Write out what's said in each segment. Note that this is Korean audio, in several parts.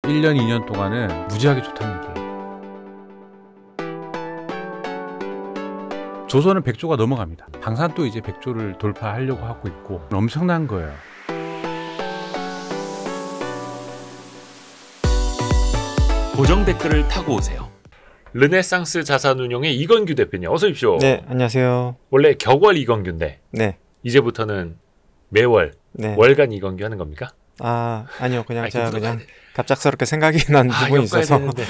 1년, 2년 동안은 무지하게 좋다는 얘기예요. 조선은 100조가 넘어갑니다. 방산도 이제 100조를 돌파하려고 하고 있고 엄청난 거예요. 고정 댓글을 타고 오세요. 르네상스 자산운용의 이건규 대표님 어서 오십시오. 네, 안녕하세요. 원래 격월 이건규인데 네. 이제부터는 매월 네. 월간 이건규 하는 겁니까? 아니요. 그냥 제가 엮어야 그냥 갑작스럽게 생각이 난 부분이 있어서 되는데.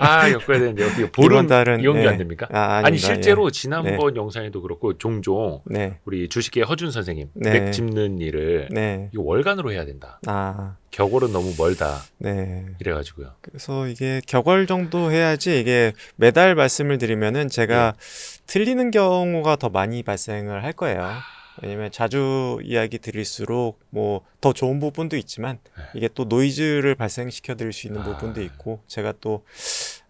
엮어야 되는데 어떻게 보름 달은, 이건규 네. 안 됩니까? 아닙니다. 아니 실제로 예. 지난번 영상에도 그렇고 종종 네. 우리 주식계 허준 선생님 네. 맥 짚는 일을 네. 이거 월간으로 해야 된다. 아, 격월은 너무 멀다. 네. 이래가지고요. 그래서 이게 격월 정도 해야지 이게 매달 말씀을 드리면은 제가 틀리는 경우가 더 많이 발생을 할 거예요. 왜냐면 자주 이야기 드릴수록 뭐 더 좋은 부분도 있지만 이게 또 노이즈를 발생시켜 드릴 수 있는 부분도 있고 제가 또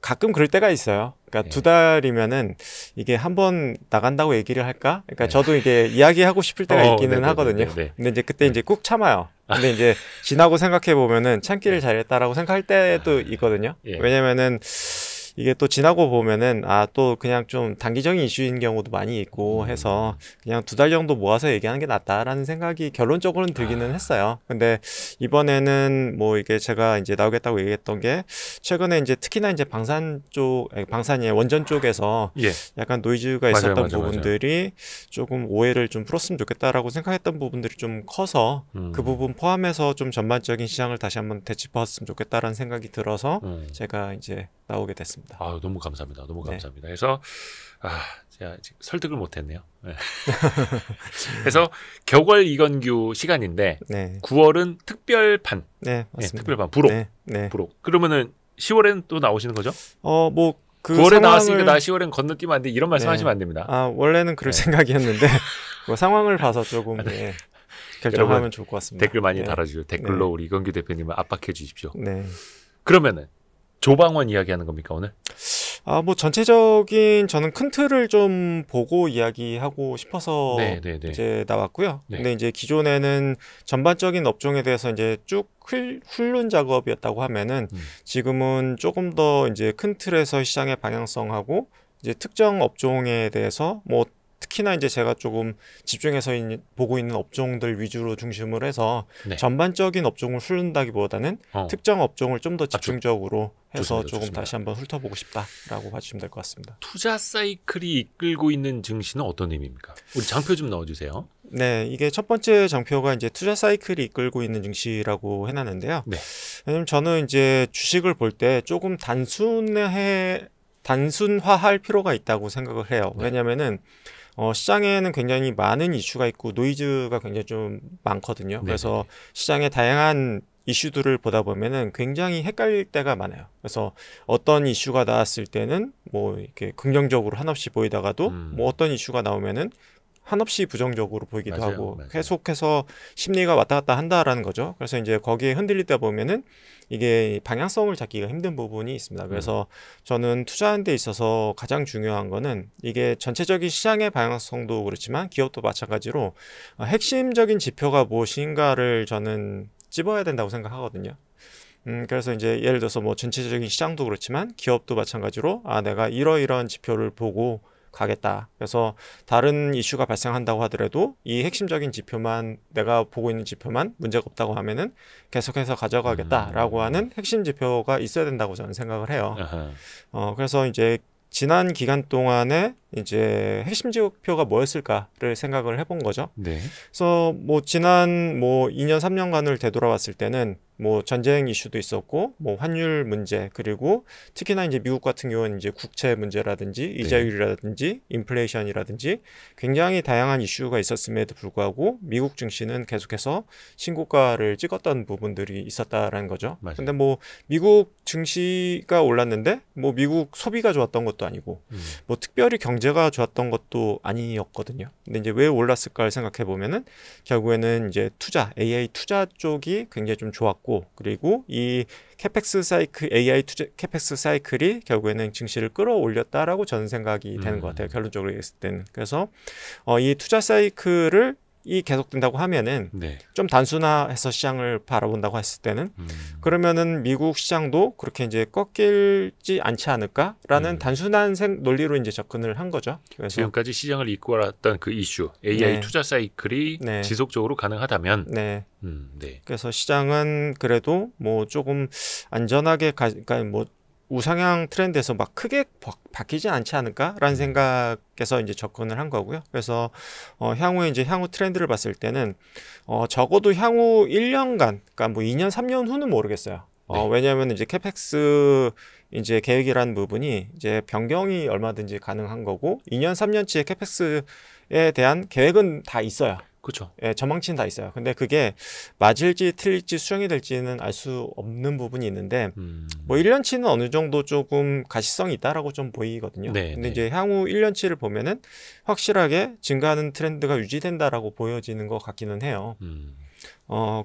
가끔 그럴 때가 있어요. 그러니까 2달이면은 이게 한번 나간다고 얘기를 할까? 그러니까 저도 이게 이야기하고 싶을 때가 있기는 하거든요. 근데 이제 그때 이제 꾹 참아요. 근데 이제 지나고 생각해 보면은 참기를 잘했다라고 생각할 때도 있거든요. 왜냐면은 이게 또 지나고 보면은 또 그냥 좀 단기적인 이슈인 경우도 많이 있고 해서 그냥 2달 정도 모아서 얘기하는 게 낫다라는 생각이 결론적으로는 들기는 했어요. 근데 이번에는 뭐 이게 제가 이제 나오겠다고 얘기했던 게 최근에 이제 특히나 이제 방산이 원전 쪽에서 약간 노이즈가 있었던 부분들이 조금 오해를 좀 풀었으면 좋겠다라고 생각했던 부분들이 좀 커서 그 부분 포함해서 좀 전반적인 시장을 다시 한번 되짚었으면 좋겠다라는 생각이 들어서 제가 이제 나오게 됐습니다. 너무 감사합니다. 너무 감사합니다. 그래서 제가 지금 설득을 못했네요. 그래서 격월 이건규 시간인데 9월은 특별판. 네, 맞습니다. 특별판 부록. 부록. 그러면은 10월에는 또 나오시는 거죠? 뭐 그 9월에 나왔으니까 나 10월엔 건너뛰면 안 돼. 이런 말씀하시면 안 됩니다. 원래는 그럴 생각이었는데 뭐 상황을 봐서 조금 결정하면 좋을 것 같습니다. 댓글 많이 달아주세요. 댓글로 우리 이건규 대표님을 압박해 주십시오. 네. 그러면은 조방원 이야기하는 겁니까 오늘? 뭐 전체적인 저는 큰 틀을 좀 보고 이야기하고 싶어서 이제 나왔고요. 근데 이제 기존에는 전반적인 업종에 대해서 이제 쭉 훑는 작업이었다고 하면은 지금은 조금 더 이제 큰 틀에서 시장의 방향성하고 이제 특정 업종에 대해서 뭐 특히나 이제 제가 조금 집중해서 보고 있는 업종들 위주로 중심을 해서 전반적인 업종을 훑는다기보다는 특정 업종을 좀 더 집중적으로 해서 조금 다시 한번 훑어보고 싶다라고 봐주시면 될 것 같습니다. 투자 사이클이 이끌고 있는 증시는 어떤 의미입니까? 우리 장표 좀 넣어주세요. 네, 이게 첫 번째 장표가 이제 투자 사이클이 이끌고 있는 증시라고 해놨는데요. 왜냐면 저는 이제 주식을 볼 때 조금 단순화할 필요가 있다고 생각을 해요. 왜냐면은 시장에는 굉장히 많은 이슈가 있고 노이즈가 굉장히 좀 많거든요. 그래서 시장의 다양한 이슈들을 보다 보면은 굉장히 헷갈릴 때가 많아요. 그래서 어떤 이슈가 나왔을 때는 뭐 이렇게 긍정적으로 한없이 보이다가도 뭐 어떤 이슈가 나오면은 한없이 부정적으로 보이기도 하고 계속해서 심리가 왔다 갔다 한다라는 거죠. 그래서 이제 거기에 흔들리다 보면은 이게 방향성을 잡기가 힘든 부분이 있습니다. 그래서 저는 투자하는 데 있어서 가장 중요한 거는 이게 전체적인 시장의 방향성도 그렇지만 기업도 마찬가지로 핵심적인 지표가 무엇인가를 저는 찝어야 된다고 생각하거든요. 그래서 이제 예를 들어서 뭐 전체적인 시장도 그렇지만 기업도 마찬가지로 내가 이러이러한 지표를 보고 가겠다. 그래서 다른 이슈가 발생한다고 하더라도 이 핵심적인 지표만 내가 보고 있는 지표만 문제가 없다고 하면은 계속해서 가져가겠다라고 하는 핵심 지표가 있어야 된다고 저는 생각을 해요. 그래서 이제 지난 기간 동안에 이제 핵심 지표가 뭐였을까를 생각을 해본 거죠. 그래서 뭐 지난 뭐 2년 3년간을 되돌아봤을 때는 뭐 전쟁 이슈도 있었고 뭐 환율 문제 그리고 특히나 이제 미국 같은 경우는 이제 국채 문제라든지 이자율이라든지 인플레이션이라든지 굉장히 다양한 이슈가 있었음에도 불구하고 미국 증시는 계속해서 신고가를 찍었던 부분들이 있었다라는 거죠. 근데 뭐 미국 증시가 올랐는데 뭐 미국 소비가 좋았던 것도 아니고 뭐 특별히 경제가 좋았던 것도 아니었거든요. 근데 이제 왜 올랐을까를 생각해 보면은 결국에는 이제 AI 투자 쪽이 굉장히 좀 좋았고 그리고 이 캐펙스 사이클, AI 투자 캐펙스 사이클이 결국에는 증시를 끌어올렸다라고 저는 생각이 되는 것 같아요. 결론적으로 얘기했을 때는. 그래서 이 투자 사이클을 계속된다고 하면은 네. 좀 단순화해서 시장을 바라본다고 했을 때는 그러면은 미국 시장도 그렇게 이제 꺾이지 않지 않을까라는 단순한 논리로 이제 접근을 한 거죠. 그래서 지금까지 시장을 이끌어왔던 그 이슈 AI 네. 투자 사이클이 네. 지속적으로 가능하다면 네. 네. 그래서 시장은 그래도 뭐 조금 안전하게 그러니까 뭐 우상향 트렌드에서 막 크게 바뀌지 않지 않을까라는 생각에서 이제 접근을 한 거고요. 그래서 향후에 이제 향후 트렌드를 봤을 때는 적어도 향후 1년간, 그러니까 뭐 2년, 3년 후는 모르겠어요. 네. 왜냐하면 이제 캐펙스 이제 계획이라는 부분이 이제 변경이 얼마든지 가능한 거고 2년, 3년치의 캐펙스에 대한 계획은 다 있어요. 그렇죠. 예, 전망치는 다 있어요. 근데 그게 맞을지 틀릴지 수정이 될지는 알 수 없는 부분이 있는데 뭐 1년치는 어느 정도 조금 가시성이 있다라고 좀 보이거든요. 네, 근데 네. 이제 향후 1년치를 보면은 확실하게 증가하는 트렌드가 유지된다라고 보여지는 것 같기는 해요.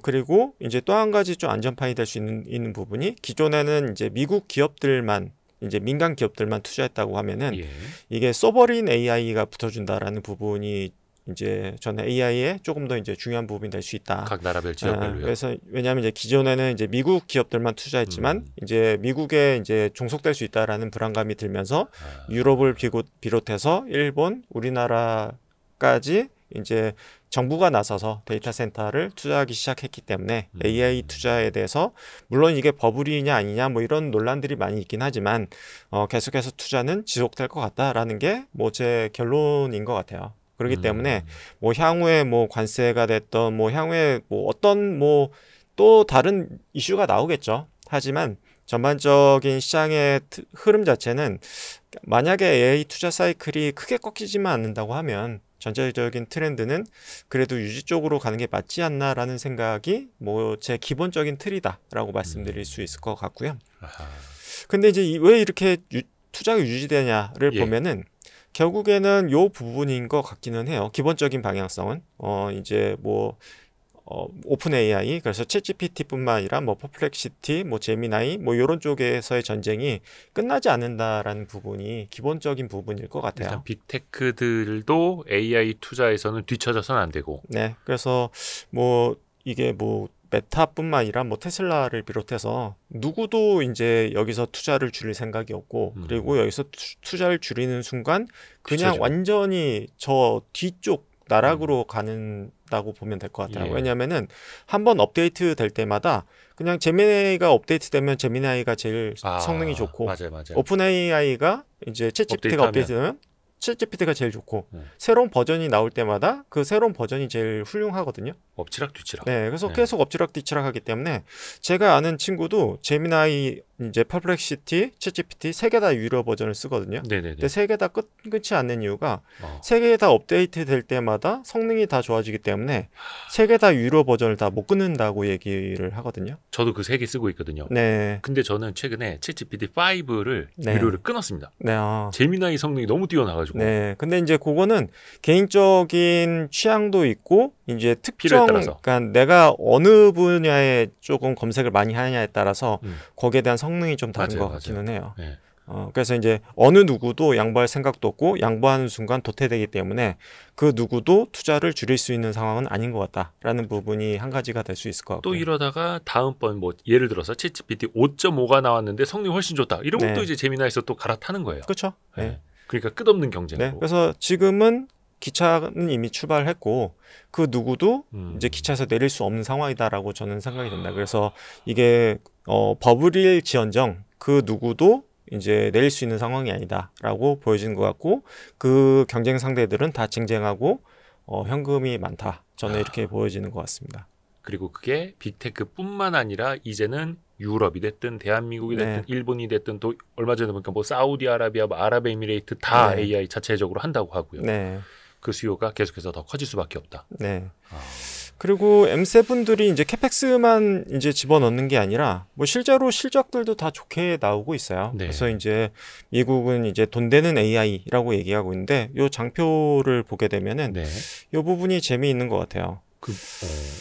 그리고 이제 또 한 가지 좀 안전판이 될 수 있는 부분이 기존에는 이제 미국 기업들만 이제 민간 기업들만 투자했다고 하면은 예. 이게 소버린 AI가 붙어준다라는 부분이 이제 저는 AI에 조금 더 이제 중요한 부분이 될 수 있다. 각 나라별 지역별로요. 그래서 왜냐하면 이제 기존에는 이제 미국 기업들만 투자했지만 이제 미국에 이제 종속될 수 있다라는 불안감이 들면서 유럽을 비롯해서 일본, 우리나라까지 이제 정부가 나서서 데이터 센터를 투자하기 시작했기 때문에 AI 투자에 대해서 물론 이게 버블이냐 아니냐 뭐 이런 논란들이 많이 있긴 하지만 계속해서 투자는 지속될 것 같다라는 게 뭐 제 결론인 것 같아요. 그렇기 때문에 뭐 향후에 뭐 관세가 됐던 뭐 향후에 뭐 어떤 뭐 또 다른 이슈가 나오겠죠. 하지만 전반적인 시장의 흐름 자체는 만약에 AI 투자 사이클이 크게 꺾이지만 않는다고 하면 전체적인 트렌드는 그래도 유지 쪽으로 가는 게 맞지 않나라는 생각이 뭐 제 기본적인 틀이다라고 말씀드릴 수 있을 것 같고요. 근데 이제 왜 이렇게 투자가 유지되냐를 보면은 결국에는 요 부분인 것 같기는 해요. 기본적인 방향성은 이제 뭐 오픈 AI 그래서 챗GPT뿐만 아니라 뭐 퍼플렉시티, 뭐 제미나이 뭐 이런 쪽에서의 전쟁이 끝나지 않는다라는 부분이 기본적인 부분일 것 같아요. 일단 빅테크들도 AI 투자에서는 뒤처져서는 안 되고. 네, 그래서 뭐 이게 뭐 메타뿐만 아니라 뭐 테슬라를 비롯해서 누구도 이제 여기서 투자를 줄일 생각이 없고 그리고 여기서 투자를 줄이는 순간 그냥 뒤처져. 완전히 저 뒤쪽 나락으로 가는다고 보면 될 것 같아요. 예. 왜냐하면은 한번 업데이트 될 때마다 그냥 제미나이가 업데이트되면 제미나이가 제일 성능이 좋고 맞아요. 오픈 AI가 이제 챗GPT가 업데이트되면 챗GPT가 제일 좋고 새로운 버전이 나올 때마다 그 새로운 버전이 제일 훌륭하거든요. 엎치락 뒤치락. 네, 그래서 계속 엎치락뒤치락 하기 때문에 제가 아는 친구도 제미나이, 이제 퍼플렉시티, 챗GPT 세 개 다 유료 버전을 쓰거든요. 네네네. 근데 세 개 다 끝이 않는 이유가 세 세 개 다 업데이트 될 때마다 성능이 다 좋아지기 때문에 세 개 다 유료 버전을 다 못 끊는다고 얘기를 하거든요. 저도 그 세 개 쓰고 있거든요. 네. 근데 저는 최근에 챗GPT 5를 네. 유료를 끊었습니다. 네. 제미나이 성능이 너무 뛰어나가지고. 네. 근데 이제 그거는 개인적인 취향도 있고 이제 필요에 특정 따라서. 그러니까 내가 어느 분야에 조금 검색을 많이 하느냐에 따라서 거기에 대한 성능이 좀 다른 맞아요, 것 같기는 해요. 네. 그래서 이제 어느 누구도 양보할 생각도 없고 양보하는 순간 도태되기 때문에 그 누구도 투자를 줄일 수 있는 상황은 아닌 것 같다라는 부분이 한 가지가 될 수 있을 것 같고. 또 이러다가 다음번 뭐 예를 들어서 챗GPT 5.5가 나왔는데 성능이 훨씬 좋다. 이런 것도 이제 제미나이에서 또 갈아타는 거예요. 그렇죠. 네. 네. 그러니까 끝없는 경쟁으로. 네. 그래서 지금은 기차는 이미 출발했고 그 누구도 이제 기차에서 내릴 수 없는 상황이다라고 저는 생각이 된다. 그래서 이게 버블일지언정 그 누구도 이제 내릴 수 있는 상황이 아니다라고 보여지는 것 같고 그 경쟁 상대들은 다 쟁쟁하고 현금이 많다. 저는 이렇게 보여지는 것 같습니다. 그리고 그게 빅테크뿐만 아니라 이제는 유럽이 됐든 대한민국이 됐든 네. 일본이 됐든 또 얼마 전에 보니까 뭐 사우디아라비아, 뭐 아랍에미레이트 다 네. AI 자체적으로 한다고 하고요. 네. 그 수요가 계속해서 더 커질 수밖에 없다. 네. 그리고 M7들이 이제 캐펙스만 이제 집어넣는 게 아니라 뭐 실제로 실적들도 다 좋게 나오고 있어요. 네. 그래서 이제 미국은 이제 돈 되는 AI라고 얘기하고 있는데 요 장표를 보게 되면은 네. 요 부분이 재미있는 것 같아요.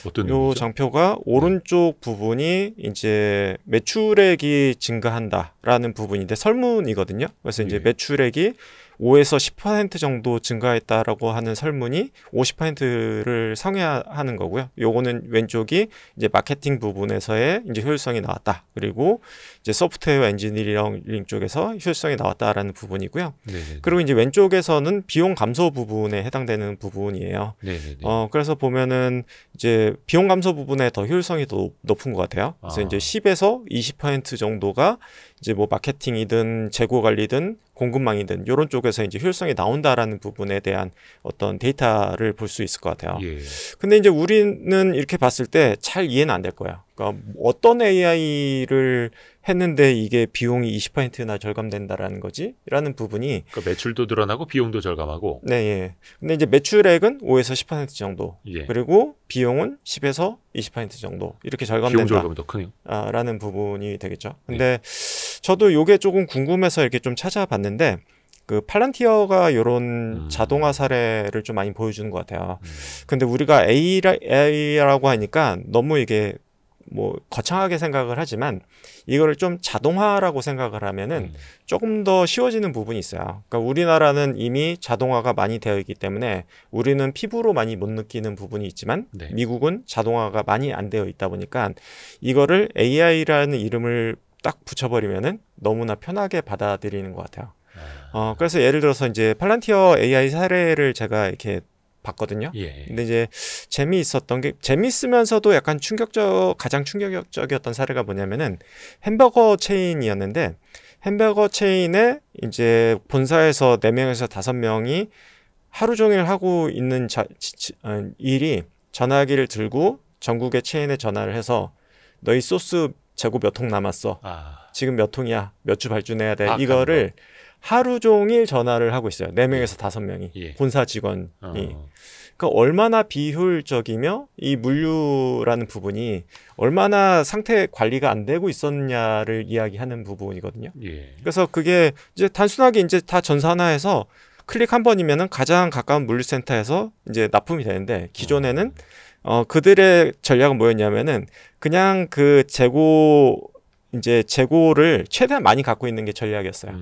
어떤 요 의미죠? 장표가 오른쪽 부분이 이제 매출액이 증가한다라는 부분인데 설문이거든요. 그래서 이제 예. 매출액이 5에서 10% 정도 증가했다라고 하는 설문이 50%를 상회하는 거고요. 요거는 왼쪽이 이제 마케팅 부분에서의 이제 효율성이 나왔다. 그리고 이제 소프트웨어 엔지니어링 쪽에서 효율성이 나왔다라는 부분이고요. 네네네. 그리고 이제 왼쪽에서는 비용 감소 부분에 해당되는 부분이에요. 네네네. 그래서 보면은 이제 비용 감소 부분에 더 효율성이 더 높은 것 같아요. 그래서 이제 10에서 20% 정도가 이제 뭐 마케팅이든 재고 관리든 공급망이든 이런 쪽에서 이제 효율성이 나온다라는 부분에 대한 어떤 데이터를 볼 수 있을 것 같아요. 예. 근데 이제 우리는 이렇게 봤을 때 잘 이해는 안 될 거예요. 그러니까 어떤 AI를 했는데 이게 비용이 20%나 절감된다라는 거지? 라는 부분이 그러니까 매출도 늘어나고 비용도 절감하고. 네, 예. 근데 이제 매출액은 5에서 10% 정도. 예. 그리고 비용은 10에서 20% 정도. 이렇게 비용 절감된다. 절감이 더 크네요. 라는 부분이 되겠죠. 근데 저도 요게 조금 궁금해서 이렇게 좀 찾아봤는데 그 팔란티어가 이런 자동화 사례를 좀 많이 보여주는 것 같아요. 근데 우리가 AI라고 하니까 너무 이게 뭐 거창하게 생각을 하지만 이거를 좀 자동화라고 생각을 하면은 조금 더 쉬워지는 부분이 있어요. 그러니까 우리나라는 이미 자동화가 많이 되어 있기 때문에 우리는 피부로 많이 못 느끼는 부분이 있지만 네. 미국은 자동화가 많이 안 되어 있다 보니까 이거를 AI라는 이름을 딱 붙여버리면은 너무나 편하게 받아들이는 것 같아요. 그래서 예를 들어서 이제 팔란티어 AI 사례를 제가 이렇게 봤거든요. 예. 근데 이제 재미있었던 게 재미있으면서도 약간 가장 충격적이었던 사례가 뭐냐면은 햄버거 체인이었는데 햄버거 체인에 이제 본사에서 4명에서 5명이 하루 종일 하고 있는 일이 전화기를 들고 전국의 체인에 전화를 해서 너희 소스 재고 몇 통 남았어. 지금 몇 통이야. 몇 주 발주내야 돼. 이거를 하루 종일 전화를 하고 있어요. 4명에서 5명이. 예. 본사 직원이. 그러니까 얼마나 비효율적이며 이 물류라는 부분이 얼마나 상태 관리가 안 되고 있었냐를 이야기하는 부분이거든요. 예. 그래서 그게 이제 단순하게 이제 다 전산화해서 클릭 한 번이면은 가장 가까운 물류센터에서 이제 납품이 되는데 기존에는 그들의 전략은 뭐였냐면은 그냥 그 재고를 최대한 많이 갖고 있는 게 전략이었어요.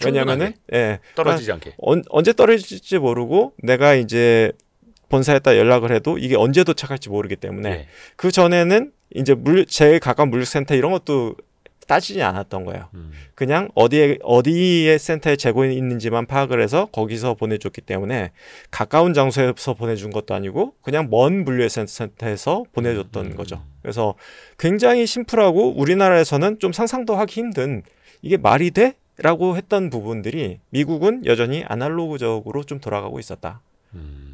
왜냐면은 떨어지지 않게. 언제 떨어질지 모르고 내가 이제 본사에다 연락을 해도 이게 언제 도착할지 모르기 때문에 그 전에는 이제 제일 가까운 물류센터 이런 것도 따지지 않았던 거예요. 그냥 어디에 센터에 재고이 있는지만 파악을 해서 거기서 보내줬기 때문에 가까운 장소에서 보내준 것도 아니고 그냥 먼 물류센터에서 보내줬던 거죠. 그래서 굉장히 심플하고 우리나라에서는 좀 상상도 하기 힘든 이게 말이 돼? 라고 했던 부분들이 미국은 여전히 아날로그적으로 좀 돌아가고 있었다.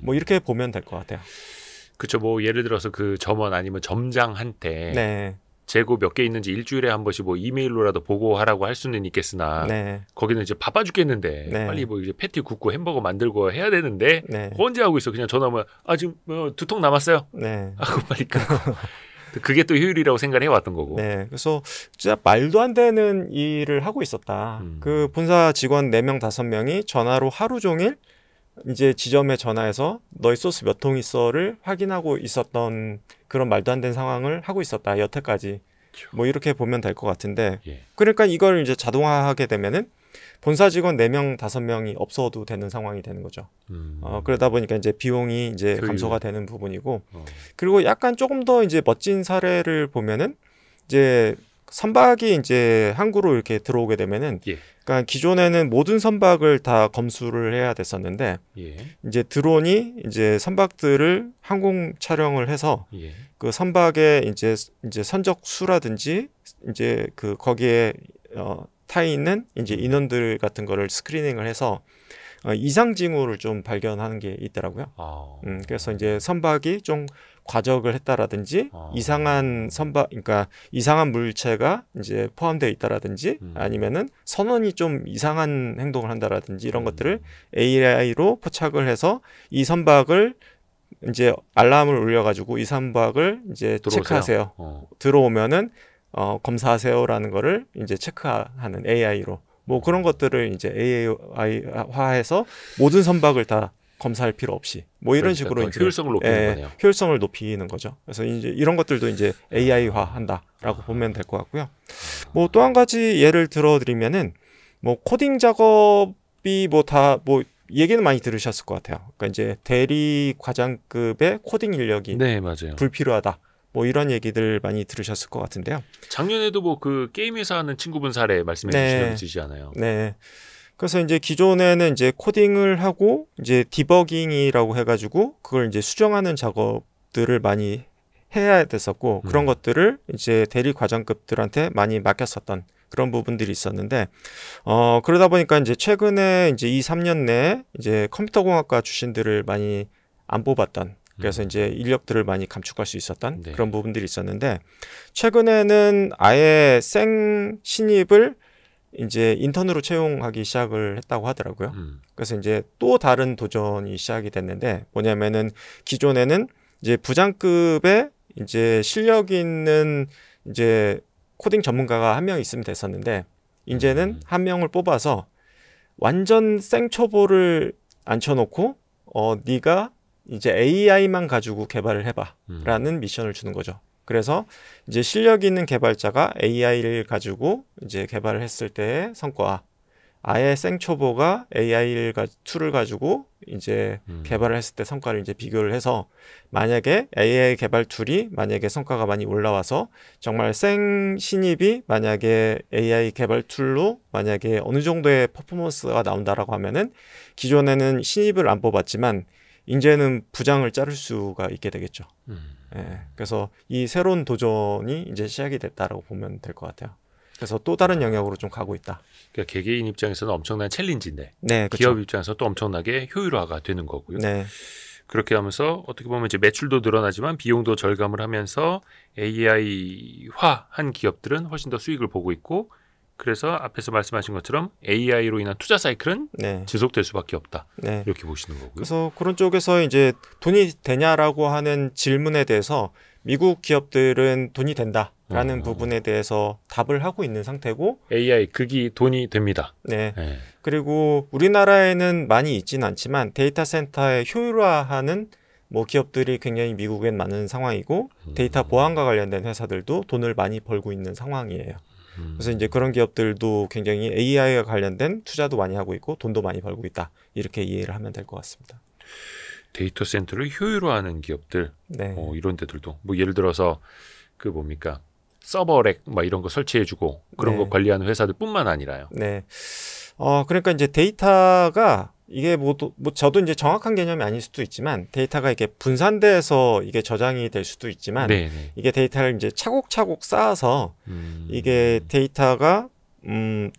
뭐 이렇게 보면 될 것 같아요. 그렇죠. 뭐 예를 들어서 그 점원 아니면 점장한테 재고 몇 개 있는지 일주일에 한 번씩 뭐 이메일로라도 보고하라고 할 수는 있겠으나 거기는 이제 바빠 죽겠는데 빨리 뭐 이제 패티 굽고 햄버거 만들고 해야 되는데 언제 하고 있어? 그냥 전화하면 지금 2통 남았어요. 하고 빨리 끊고. 그게 또 효율이라고 생각을 해왔던 거고. 그래서 진짜 말도 안 되는 일을 하고 있었다. 그 본사 직원 4명, 5명이 전화로 하루 종일 이제 지점에 전화해서 너희 소스 몇 통 있어를 확인하고 있었던 그런 말도 안 되는 상황을 하고 있었다. 여태까지. 뭐 이렇게 보면 될 것 같은데. 그러니까 이걸 이제 자동화하게 되면은 본사 직원 4명, 5명이 없어도 되는 상황이 되는 거죠. 그러다 보니까 이제 비용이 이제 감소가 되는 부분이고, 그리고 약간 조금 더 이제 멋진 사례를 보면은 이제 선박이 이제 항구로 이렇게 들어오게 되면은, 그러니까 기존에는 모든 선박을 다 검수를 해야 됐었는데, 이제 드론이 이제 선박들을 항공 촬영을 해서 그 선박의 이제 선적 수라든지 이제 그 거기에 타 있는 이제 인원들 같은 거를 스크리닝을 해서 이상 징후를 좀 발견하는 게 있더라고요. 그래서 이제 선박이 좀 과적을 했다라든지 이상한 그러니까 이상한 물체가 이제 포함되어 있다라든지 아니면은 선원이 좀 이상한 행동을 한다라든지 이런 것들을 AI로 포착을 해서 이 선박을 이제 알람을 울려가지고 이 선박을 이제 들어오세요. 체크하세요. 들어오면은 검사하세요라는 거를 이제 체크하는 AI로 뭐 그런 것들을 이제 AI화해서 모든 선박을 다 검사할 필요 없이 뭐 이런 식으로 이제 효율성을 높이는 거네요. 효율성을 높이는 거죠. 그래서 이제 이런 것들도 이제 AI화한다라고 보면 될 것 같고요. 뭐 또 한 가지 예를 들어드리면은 뭐 코딩 작업 기업이 뭐 얘기는 많이 들으셨을 것 같아요. 그러니까 이제 대리 과장급의 코딩 인력이 네, 맞아요. 불필요하다. 뭐 이런 얘기들 많이 들으셨을 것 같은데요. 작년에도 뭐 그 게임 회사 하는 친구분 사례 말씀해 주신 적 있으시잖아요. 네. 그래서 이제 기존에는 이제 코딩을 하고 이제 디버깅이라고 해가지고 그걸 이제 수정하는 작업들을 많이 해야 됐었고 그런 것들을 이제 대리 과장급들한테 많이 맡겼었던 그런 부분들이 있었는데 그러다 보니까 이제 최근에 이제 2-3년 내에 이제 컴퓨터공학과 출신들을 많이 안 뽑았던 그래서 이제 인력들을 많이 감축할 수 있었던 네. 그런 부분들이 있었는데 최근에는 아예 생 신입을 이제 인턴으로 채용하기 시작을 했다고 하더라고요. 그래서 이제 또 다른 도전이 시작이 됐는데 뭐냐면은 기존에는 이제 부장급의 이제 실력 있는 이제 코딩 전문가가 한 명 있으면 됐었는데 이제는 한 명을 뽑아서 완전 생초보를 앉혀놓고 네가 이제 AI만 가지고 개발을 해봐라는 미션을 주는 거죠. 그래서 이제 실력 있는 개발자가 AI를 가지고 이제 개발을 했을 때의 성과, 아예 생초보가 AI 툴을 가지고 이제 개발을 했을 때 성과를 이제 비교를 해서 만약에 AI 개발 툴이 만약에 성과가 많이 올라와서 정말 생 신입이 만약에 AI 개발 툴로 만약에 어느 정도의 퍼포먼스가 나온다라고 하면은 기존에는 신입을 안 뽑았지만 이제는 부장을 자를 수가 있게 되겠죠. 예, 그래서 이 새로운 도전이 이제 시작이 됐다라고 보면 될 것 같아요. 그래서 또 다른 영역으로 좀 가고 있다. 그러니까 개개인 입장에서는 엄청난 챌린지인데 네, 그렇죠. 기업 입장에서 또 엄청나게 효율화가 되는 거고요. 네. 그렇게 하면서 어떻게 보면 이제 매출도 늘어나지만 비용도 절감을 하면서 AI화한 기업들은 훨씬 더 수익을 보고 있고 그래서 앞에서 말씀하신 것처럼 AI로 인한 투자 사이클은 네. 지속될 수밖에 없다. 네. 이렇게 보시는 거고요. 그래서 그런 쪽에서 이제 돈이 되냐라고 하는 질문에 대해서 미국 기업들은 돈이 된다라는 부분에 대해서 답을 하고 있는 상태고 AI 극이 돈이 됩니다. 네. 네. 그리고 우리나라에는 많이 있지는 않지만 데이터 센터의 효율화하는 뭐 기업들이 굉장히 미국엔 많은 상황이고 데이터 보안과 관련된 회사들도 돈을 많이 벌고 있는 상황이에요. 그래서 이제 그런 기업들도 굉장히 AI와 관련된 투자도 많이 하고 있고 돈도 많이 벌고 있다. 이렇게 이해를 하면 될 것 같습니다. 데이터 센터를 효율화하는 기업들, 네. 이런 데들도 뭐 예를 들어서 그 뭡니까 서버렉 막 이런 거 설치해주고 그런 거 관리하는 회사들뿐만 아니라요. 네. 그러니까 이제 데이터가 이게 뭐 저도 이제 정확한 개념이 아닐 수도 있지만 데이터가 이게 분산돼서 이게 저장이 될 수도 있지만 네네. 이게 데이터를 이제 차곡차곡 쌓아서 이게 데이터가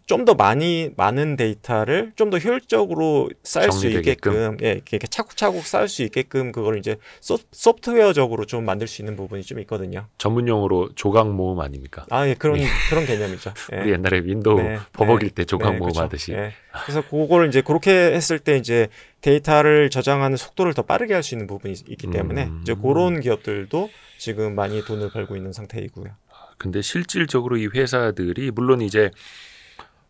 좀 더 많은 데이터를 좀 더 효율적으로 쌓을 수 있게끔 이렇게 차곡차곡 쌓을 수 있게끔 그걸 이제 소프트웨어적으로 좀 만들 수 있는 부분이 좀 있거든요. 전문 용어로 조각 모음 아닙니까? 예, 그런 개념이죠. 예. 우리 옛날에 윈도우 버벅일 때 조각 모음 그렇죠. 하듯이. 예. 그래서 그거를 이제 그렇게 했을 때 이제 데이터를 저장하는 속도를 더 빠르게 할 수 있는 부분이 있기 때문에 이제 그런 기업들도 지금 많이 돈을 벌고 있는 상태이고요. 근데 실질적으로 이 회사들이 물론 이제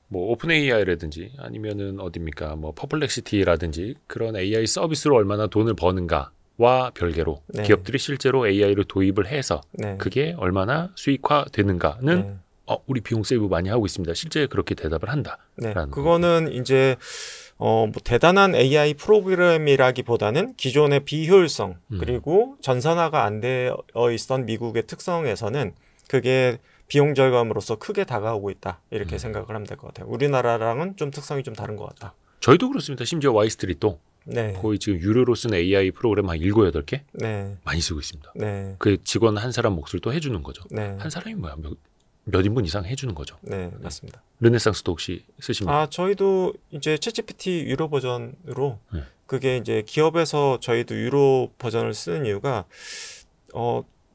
뭐 오픈 AI라든지 아니면은 어딥니까 뭐 퍼플렉시티라든지 그런 AI 서비스로 얼마나 돈을 버는가와 별개로 기업들이 실제로 AI를 도입을 해서 그게 얼마나 수익화되는가는 우리 비용 세이브 많이 하고 있습니다. 실제 그렇게 대답을 한다. 그거는 이제 뭐 대단한 AI 프로그램이라기보다는 기존의 비효율성 그리고 전산화가 안 되어 있던 미국의 특성에서는 그게 비용 절감으로서 크게 다가오고 있다. 이렇게 생각을 하면 될 것 같아요. 우리나라랑은 좀 특성이 좀 다른 것 같다. 저희도 그렇습니다. 심지어 와이스트리트도 거의 지금 유료로 쓰는 AI 프로그램 한 7, 8개 많이 쓰고 있습니다. 그 직원 한 사람 몫을 또 해주는 거죠. 한 사람이 뭐야? 몇 인분 이상 해주는 거죠. 네, 맞습니다. 르네상스도 혹시 쓰십니까? 저희도 이제 챗GPT 유료 버전으로 그게 이제 기업에서 저희도 유료 버전을 쓰는 이유가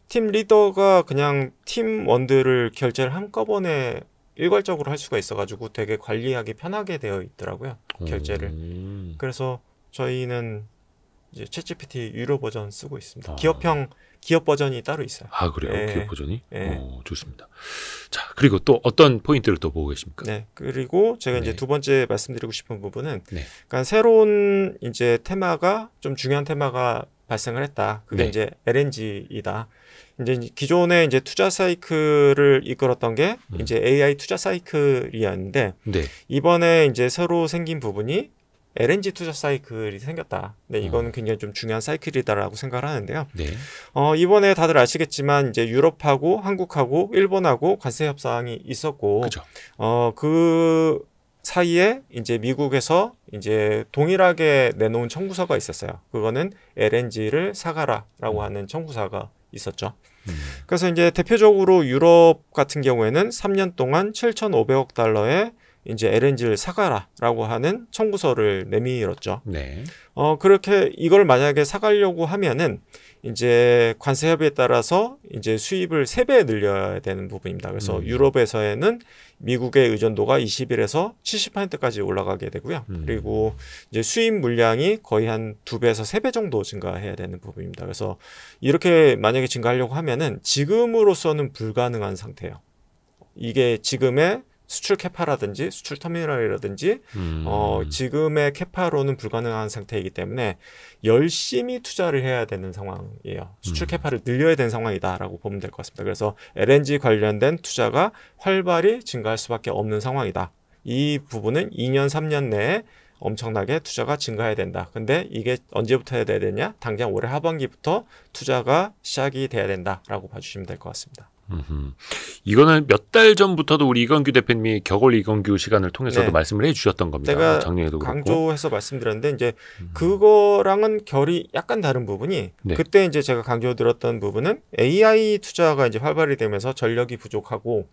팀 리더가 그냥 팀원들을 결제를 한꺼번에 일괄적으로 할 수가 있어가지고 되게 관리하기 편하게 되어 있더라고요. 결제를. 그래서 저희는 이제 챗GPT 유료 버전 쓰고 있습니다. 기업 버전이 따로 있어요. 아, 그래요? 기업 버전이? 좋습니다. 자, 그리고 또 어떤 포인트를 또 보고 계십니까? 네. 그리고 제가 이제 두 번째 말씀드리고 싶은 부분은 그러니까 새로운 이제 테마가 좀 중요한 테마가 발생을 했다. 그게 이제 LNG이다. 이제 기존의 이제 투자 사이클을 이끌었던 게 이제 AI 투자 사이클이었는데 네. 이번에 이제 새로 생긴 부분이 LNG 투자 사이클이 생겼다. 네, 이거는 굉장히 좀 중요한 사이클이다라고 생각을 하는데요. 네. 이번에 다들 아시겠지만 이제 유럽하고 한국하고 일본하고 관세 협상이 있었고, 그죠. 그 사이에 이제 미국에서 이제 동일하게 내놓은 청구서가 있었어요. 그거는 LNG를 사가라라고 하는 청구서가 있었죠. 그래서 이제 대표적으로 유럽 같은 경우에는 3년 동안 7,500억 달러의 이제 LNG를 사가라라고 하는 청구서를 내밀었죠. 네. 그렇게 이걸 만약에 사가려고 하면은 이제 관세 협의에 따라서 이제 수입을 3배 늘려야 되는 부분입니다. 그래서 유럽에서는 미국의 의존도가 21에서 70%까지 올라가게 되고요. 그리고 이제 수입 물량이 거의 한 2배에서 3배 정도 증가해야 되는 부분입니다. 그래서 이렇게 만약에 증가하려고 하면은 지금으로서는 불가능한 상태예요. 이게 지금의 수출 캐파라든지 수출 터미널이라든지 지금의 캐파로는 불가능한 상태이기 때문에 열심히 투자를 해야 되는 상황이에요. 수출 캐파를 늘려야 되는 상황이다라고 보면 될 것 같습니다. 그래서 LNG 관련된 투자가 활발히 증가할 수밖에 없는 상황이다. 이 부분은 2년, 3년 내에 엄청나게 투자가 증가해야 된다. 근데 이게 언제부터 해야 되냐? 당장 올해 하반기부터 투자가 시작이 돼야 된다라고 봐주시면 될 것 같습니다. 이거는 몇 달 전부터도 우리 이건규 대표님이 격올 이건규 시간을 통해서도 네. 말씀을 해주셨던 겁니다. 제가 작년에도 강조해서 말씀드렸는데 이제 그거랑은 결이 약간 다른 부분이 네. 그때 이제 제가 강조드렸던 부분은 AI 투자가 이제 활발히 되면서 전력이 부족하고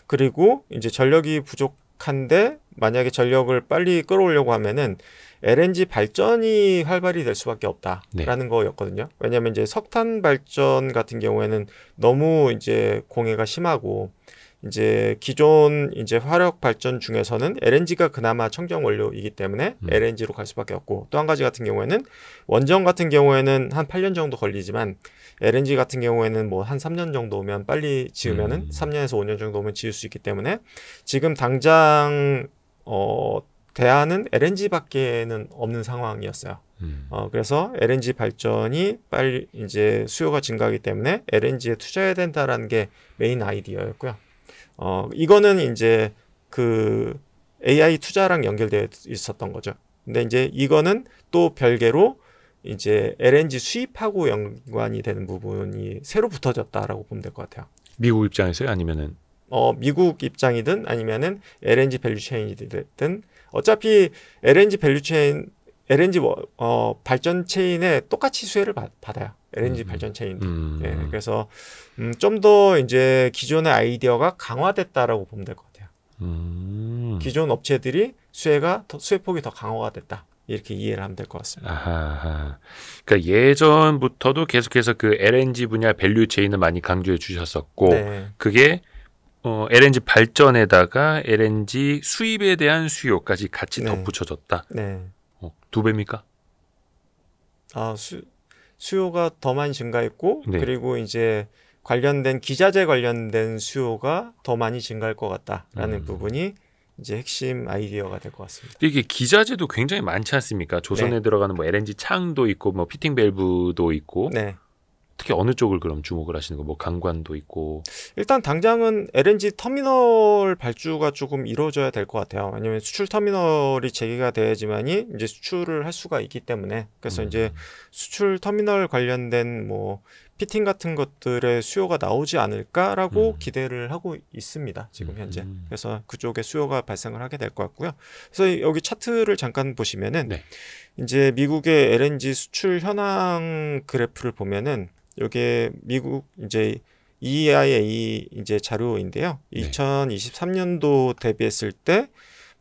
그리고 이제 전력이 부족한데 만약에 전력을 빨리 끌어오려고 하면은 LNG 발전이 활발히 될 수밖에 없다라는 네. 거였거든요. 왜냐하면 이제 석탄 발전 같은 경우에는 너무 이제 공해가 심하고 이제 기존 이제 화력 발전 중에서는 LNG가 그나마 청정 원료이기 때문에 LNG로 갈 수밖에 없고 또 한 가지 같은 경우에는 원전 같은 경우에는 한 8년 정도 걸리지만 LNG 같은 경우에는 뭐 한 3년 정도면 빨리 지으면은 3년에서 5년 정도면 지을 수 있기 때문에 지금 당장 대안은 LNG밖에는 없는 상황이었어요. 그래서 LNG 발전이 빨리 이제 수요가 증가하기 때문에 LNG에 투자해야 된다라는 게 메인 아이디어였고요. 이거는 이제 그 AI 투자랑 연결되어 있었던 거죠. 근데 이제 이거는 또 별개로 이제 LNG 수입하고 연관이 되는 부분이 새로 붙어졌다라고 보면 될 것 같아요. 미국 입장에서요? 아니면은? 미국 입장이든 아니면은 LNG 밸류체인이든 어차피 LNG 밸류체인, LNG 발전 체인에 똑같이 수혜를 받아요. LNG 발전 체인도. 예, 그래서 좀 더 이제 기존의 아이디어가 강화됐다라고 보면 될 것 같아요. 기존 업체들이 수혜폭이 더 강화가 됐다. 이렇게 이해를 하면 될 것 같습니다. 아하. 그러니까 예전부터도 계속해서 그 LNG 분야 밸류 체인을 많이 강조해 주셨었고, 네. 그게 LNG 발전에다가 LNG 수입에 대한 수요까지 같이 네. 덧붙여졌다. 네. 2배입니까? 수요가 더 많이 증가했고, 네. 그리고 이제 관련된 기자재 관련된 수요가 더 많이 증가할 것 같다라는 부분이 이제 핵심 아이디어가 될 것 같습니다. 이게 기자재도 굉장히 많지 않습니까? 조선에 네. 들어가는 뭐 LNG 창도 있고, 뭐 피팅 밸브도 있고. 네. 특히 어느 쪽을 그럼 주목을 하시는 거? 뭐 강관도 있고. 일단 당장은 LNG 터미널 발주가 조금 이루어져야 될 것 같아요. 왜냐하면 수출 터미널이 재개가 돼야지만이 이제 수출을 할 수가 있기 때문에 그래서 이제 수출 터미널 관련된 뭐 피팅 같은 것들의 수요가 나오지 않을까라고 기대를 하고 있습니다. 지금 현재. 그래서 그쪽에 수요가 발생을 하게 될 것 같고요. 그래서 여기 차트를 잠깐 보시면은 네. 이제 미국의 LNG 수출 현황 그래프를 보면은 여기에 미국 이제 EIA 이제 자료인데요. 네. 2023년도 대비했을 때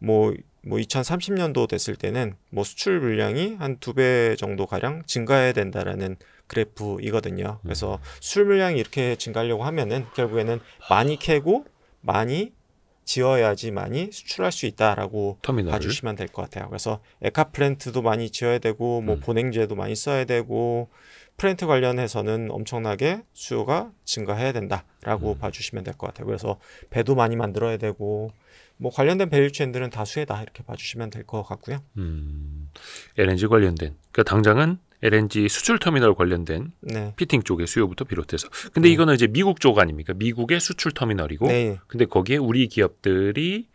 뭐 2030년도 됐을 때는 뭐 수출 물량이 한 2배 정도 가량 증가해야 된다라는 그래프이거든요. 그래서 수출 물량이 이렇게 증가하려고 하면은 결국에는 많이 캐고 많이 지어야지만이 수출할 수 있다라고 터미널을. 봐주시면 될 것 같아요. 그래서 에카 플랜트도 많이 지어야 되고 뭐 보냉제도 많이 써야 되고 플랜트 관련해서는 엄청나게 수요가 증가해야 된다라고 봐주시면 될 것 같아요. 그래서 배도 많이 만들어야 되고 뭐 관련된 밸류체인들은 다 수혜다 이렇게 봐주시면 될 것 같고요. LNG 관련된. 그러니까 당장은 LNG 수출 터미널 관련된 네. 피팅 쪽의 수요부터 비롯해서. 근데 이거는 이제 미국 쪽 아닙니까? 미국의 수출 터미널이고, 네. 근데 거기에 우리 기업들이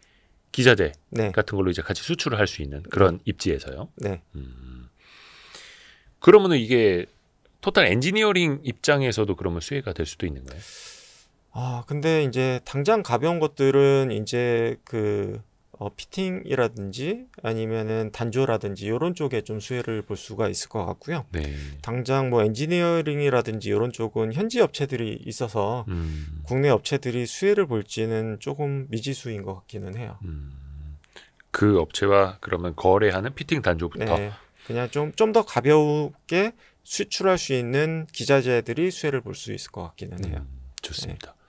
기자재 네. 같은 걸로 이제 같이 수출을 할 수 있는 그런 입지에서요. 네. 그러면은 이게 토탈 엔지니어링 입장에서도 그러면 수혜가 될 수도 있는 거예요? 근데 이제 당장 가벼운 것들은 이제 피팅이라든지 아니면은 단조라든지 이런 쪽에 좀 수혜를 볼 수가 있을 것 같고요. 네. 당장 뭐 엔지니어링이라든지 이런 쪽은 현지 업체들이 있어서 국내 업체들이 수혜를 볼지는 조금 미지수인 것 같기는 해요. 그 업체와 그러면 거래하는 피팅 단조부터. 네. 그냥 좀 더 가볍게 수출할 수 있는 기자재들이 수혜를 볼 수 있을 것 같기는 해요. 좋습니다. 네.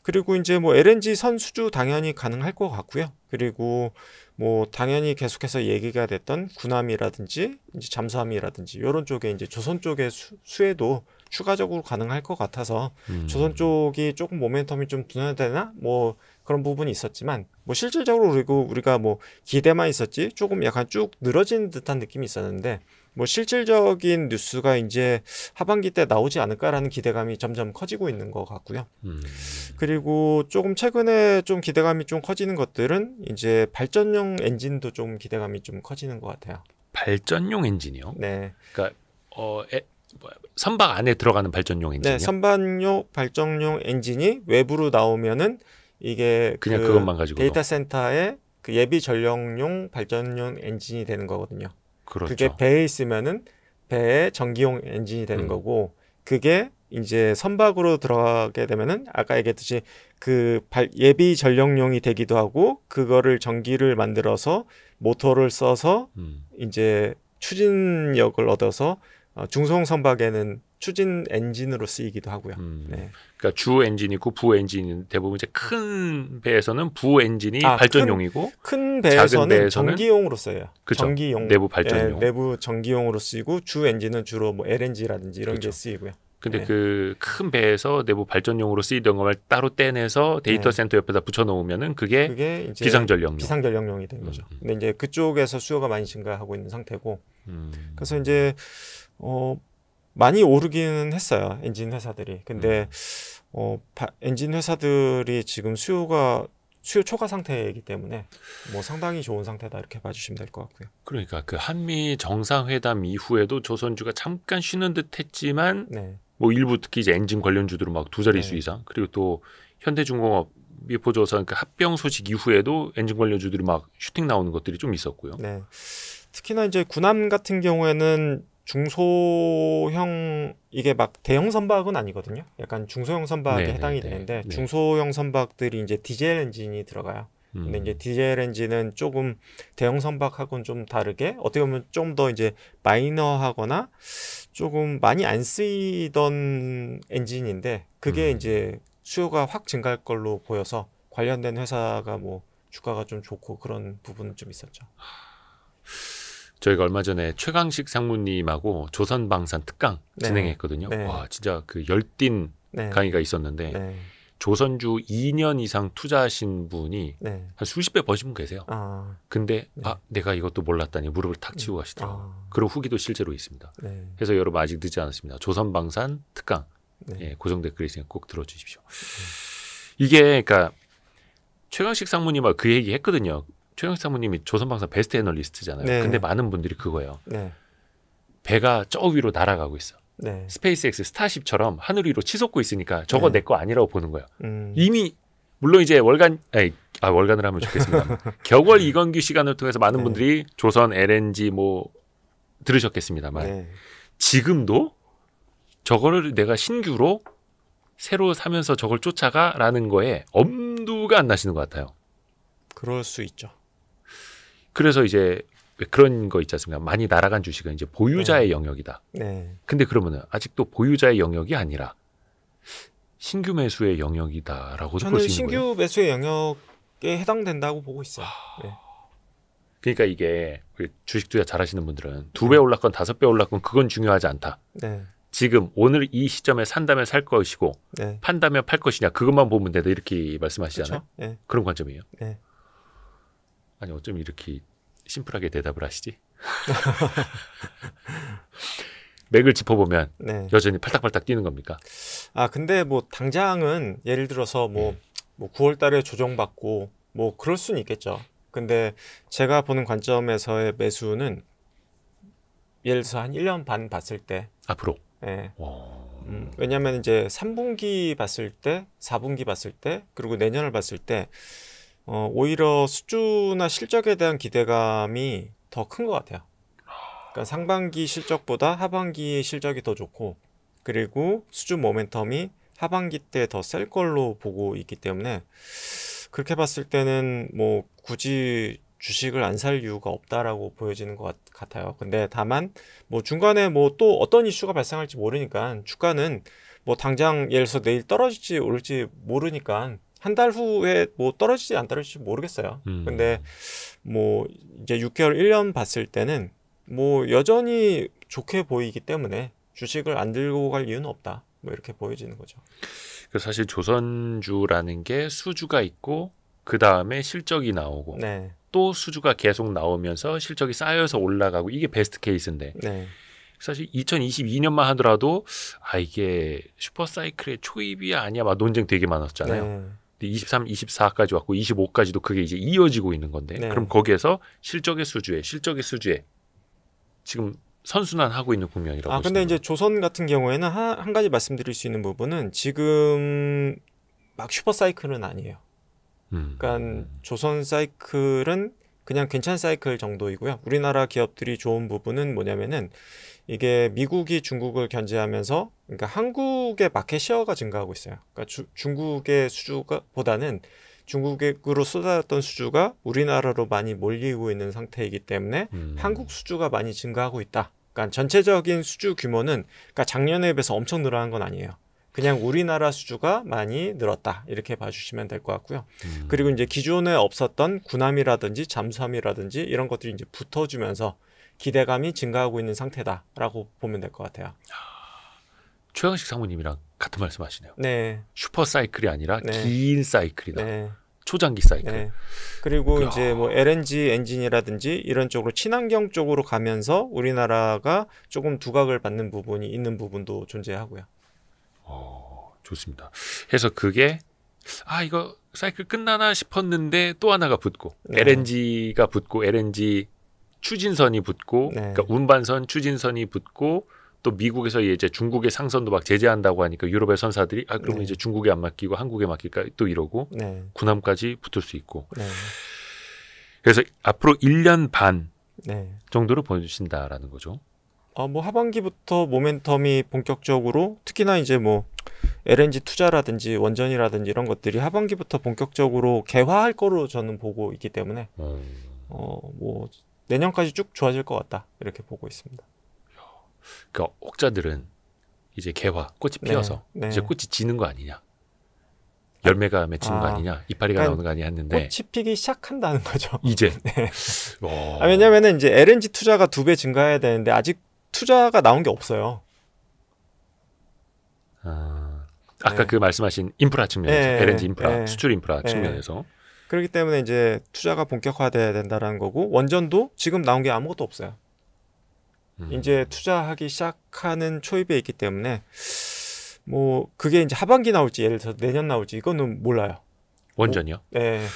그리고 이제 뭐 LNG 선수주 당연히 가능할 것 같고요. 그리고 뭐 당연히 계속해서 얘기가 됐던 군함이라든지 이제 잠수함이라든지 이런 쪽에 이제 조선 쪽의 수혜도 추가적으로 가능할 것 같아서 조선 쪽이 조금 모멘텀이 좀 둔화되나 뭐 그런 부분이 있었지만 뭐 실질적으로 그리고 우리가 뭐 기대만 있었지 조금 약간 쭉 늘어진 듯한 느낌이 있었는데 뭐 실질적인 뉴스가 이제 하반기 때 나오지 않을까라는 기대감이 점점 커지고 있는 것 같고요. 그리고 조금 최근에 좀 기대감이 좀 커지는 것들은 이제 발전용 엔진도 좀 기대감이 좀 커지는 것 같아요. 발전용 엔진이요? 네. 그러니까 선박 안에 들어가는 발전용 엔진이요? 네, 선박용 발전용 엔진이 외부로 나오면은 이게 그냥 그것만 가지고 데이터 센터의 그 예비 전력용 발전용 엔진이 되는 거거든요. 그렇죠. 그게 배에 있으면은 배의 전기용 엔진이 되는 거고 그게 이제 선박으로 들어가게 되면은 아까 얘기했듯이 예비 전력용이 되기도 하고 그거를 전기를 만들어서 모터를 써서 이제 추진력을 얻어서 중소형 선박에는 추진 엔진으로 쓰이기도 하고요. 네. 그러니까 주 엔진 있고 부 엔진 대부분 이제 큰 배에서는 부 엔진이 발전용이고 큰 배에서는 전기용으로 써요. 그렇죠. 전기용 내부 발전용. 내부 전기용으로 쓰이고 주 엔진은 주로 뭐 LNG라든지 이런 그렇죠. 게 쓰이고요. 근데 그 큰 배에서 내부 발전용으로 쓰이던 걸 따로 떼내서 데이터 센터 옆에다 붙여 놓으면은 그게 이제 비상전력용이 되는 거죠. 근데 이제 그쪽에서 수요가 많이 증가하고 있는 상태고 그래서 이제 많이 오르기는 했어요. 엔진 회사들이. 근데 엔진 회사들이 지금 수요 초과 상태이기 때문에 뭐 상당히 좋은 상태다 이렇게 봐주시면 될 것 같고요. 그러니까 그 한미 정상회담 이후에도 조선주가 잠깐 쉬는 듯했지만 네. 뭐 일부 특히 이제 엔진 관련주들은 막 두 자릿수 이상 그리고 또 현대중공업 미포조선 그 합병 소식 이후에도 엔진 관련주들이 막 슈팅 나오는 것들이 좀 있었고요. 네. 특히나 이제 군함 같은 경우에는 중소형 이게 막 대형 선박은 아니거든요. 약간 중소형 선박에 해당이 되는데 중소형 선박들이 이제 디젤 엔진이 들어가요. 근데 이제 디젤 엔진은 조금 대형 선박하고는 좀 다르게 어떻게 보면 좀 더 이제 마이너하거나 조금 많이 안 쓰이던 엔진인데 그게 이제 수요가 확 증가할 걸로 보여서 관련된 회사가 뭐 주가가 좀 좋고 그런 부분은 좀 있었죠. 저희가 얼마 전에 최강식 상무님하고 조선방산 특강 진행했거든요. 네. 와 진짜 그 열띤 강의가 있었는데 조선주 2년 이상 투자하신 분이 한 수십 배 버신 분 계세요. 근데 내가 이것도 몰랐다니 무릎을 탁 치고 가시더라고요. 그런 후기도 실제로 있습니다. 그래서 여러분 아직 늦지 않았습니다. 조선방산 특강 고정 댓글 있으니까 꼭 들어주십시오. 이게 그러니까 최강식 상무님하고 그 얘기 했거든요. 최강식 사모님이 조선방산 베스트 애널리스트잖아요. 근데 많은 분들이 그거예요. 배가 저 위로 날아가고 있어. 스페이스X 스타쉽처럼 하늘 위로 치솟고 있으니까 저거 내 거 아니라고 보는 거예요. 이미 물론 이제 월간을 하면 좋겠습니다. 격월 이건규 시간을 통해서 많은 분들이 조선 LNG 뭐 들으셨겠습니다만 지금도 저거를 내가 신규로 새로 사면서 저걸 쫓아가라는 거에 엄두가 안 나시는 것 같아요. 그럴 수 있죠. 그래서 이제 그런 거 있지 않습니까? 많이 날아간 주식은 이제 보유자의 영역이다. 근데 그러면은 아직도 보유자의 영역이 아니라 신규 매수의 영역이다라고도 볼 수 있는 거예요. 저는 신규 매수의 영역에 해당된다고 보고 있어요. 그러니까 이게 주식 투자 잘하시는 분들은 2배 올랐건 5배 올랐건 그건 중요하지 않다. 지금 오늘 이 시점에 산다면 살 것이고 판다면 팔 것이냐 그것만 보면 된다 이렇게 말씀하시잖아요. 그런 관점이에요. 아니 어쩜 이렇게 심플하게 대답을 하시지? 맥을 짚어보면 네. 여전히 팔딱팔딱 뛰는 겁니까? 아 근데 뭐 당장은 예를 들어서 뭐 9월 달에 조정받고 뭐 그럴 수는 있겠죠. 근데 제가 보는 관점에서의 매수는 예를 들어서 한 1년 반 봤을 때 앞으로. 네. 왜냐하면 이제 3분기 봤을 때, 4분기 봤을 때, 그리고 내년을 봤을 때 오히려 수주나 실적에 대한 기대감이 더 큰 것 같아요. 그러니까 상반기 실적보다 하반기 실적이 더 좋고, 그리고 수주 모멘텀이 하반기 때 더 셀 걸로 보고 있기 때문에 그렇게 봤을 때는 뭐 굳이 주식을 안 살 이유가 없다라고 보여지는 것 같아요. 근데 다만 뭐 중간에 뭐 또 어떤 이슈가 발생할지 모르니까 주가는 뭐 당장 예를 들어서 내일 떨어질지 오를지 모르니까 한 달 후에 뭐 떨어질지 안 떨어질지 모르겠어요. 근데 뭐 이제 6개월 1년 봤을 때는 뭐 여전히 좋게 보이기 때문에 주식을 안 들고 갈 이유는 없다. 뭐 이렇게 보여지는 거죠. 그래서 사실 조선주라는 게 수주가 있고 그 다음에 실적이 나오고 네. 또 수주가 계속 나오면서 실적이 쌓여서 올라가고 이게 베스트 케이스인데 네. 사실 2022년만 하더라도 이게 슈퍼사이클의 초입이 아니야 막 논쟁 되게 많았잖아요. 네. 근데 23, 24까지 왔고 25까지도 그게 이제 이어지고 있는 건데 네. 그럼 거기에서 실적의 수주에 지금 선순환하고 있는 국면이라고. 근데 이제 조선 같은 경우에는 한 가지 말씀드릴 수 있는 부분은 지금 막 슈퍼사이클은 아니에요. 그러니까 조선 사이클은 그냥 괜찮은 사이클 정도이고요. 우리나라 기업들이 좋은 부분은 뭐냐면은 이게 미국이 중국을 견제하면서 그러니까 한국의 마켓 셰어가 증가하고 있어요. 그러니까 중국의 수주가 보다는 중국으로 쏟아졌던 수주가 우리나라로 많이 몰리고 있는 상태이기 때문에 한국 수주가 많이 증가하고 있다. 그러니까 전체적인 수주 규모는 그러니까 작년에 비해서 엄청 늘어난 건 아니에요. 그냥 우리나라 수주가 많이 늘었다 이렇게 봐주시면 될 것 같고요. 그리고 이제 기존에 없었던 군함이라든지 잠수함이라든지 이런 것들이 이제 붙어주면서 기대감이 증가하고 있는 상태다라고 보면 될 것 같아요. 최강식 사모님이랑 같은 말씀하시네요. 네. 슈퍼 사이클이 아니라 네. 긴 사이클이다. 네. 초장기 사이클. 네. 그리고 이제 뭐 LNG 엔진이라든지 이런 쪽으로 친환경 쪽으로 가면서 우리나라가 조금 두각을 받는 부분이 있는 부분도 존재하고요. 좋습니다. 해서 그게 이거 사이클 끝나나 싶었는데 또 하나가 붙고 네. LNG가 붙고 LNG 추진선이 붙고 네. 그러니까 운반선 추진선이 붙고 또 미국에서 이제 중국의 상선도 막 제재한다고 하니까 유럽의 선사들이 그러면 네. 이제 중국에 안 맡기고 한국에 맡길까 또 이러고 네. 군함까지 붙을 수 있고 네. 그래서 앞으로 1년 반 네. 정도를 보여주신다라는 거죠. 뭐 하반기부터 모멘텀이 본격적으로 특히나 이제 뭐 LNG 투자라든지 원전이라든지 이런 것들이 하반기부터 본격적으로 개화할 거로 저는 보고 있기 때문에 뭐 내년까지 쭉 좋아질 것 같다 이렇게 보고 있습니다. 그러니까 혹자들은 이제 개화 꽃이 피어서 네. 이제 꽃이 지는 거 아니냐, 열매가 맺히는 거 아니냐, 이파리가 그러니까 나오는 거 아니냐 했는데 꽃이 피기 시작한다는 거죠. 이제 네. 오. 왜냐면은 이제 LNG 투자가 2배 증가해야 되는데 아직 투자가 나온 게 없어요. 아까 그 말씀하신 인프라 측면에서 LNG 인프라, 수출 인프라 측면에서 그렇기 때문에 이제 투자가 본격화돼야 된다라는 거고 원전도 지금 나온 게 아무것도 없어요. 이제 투자하기 시작하는 초입에 있기 때문에 뭐 그게 이제 하반기 나올지 예를 들어서 내년 나올지 이거는 몰라요. 원전이요? 네.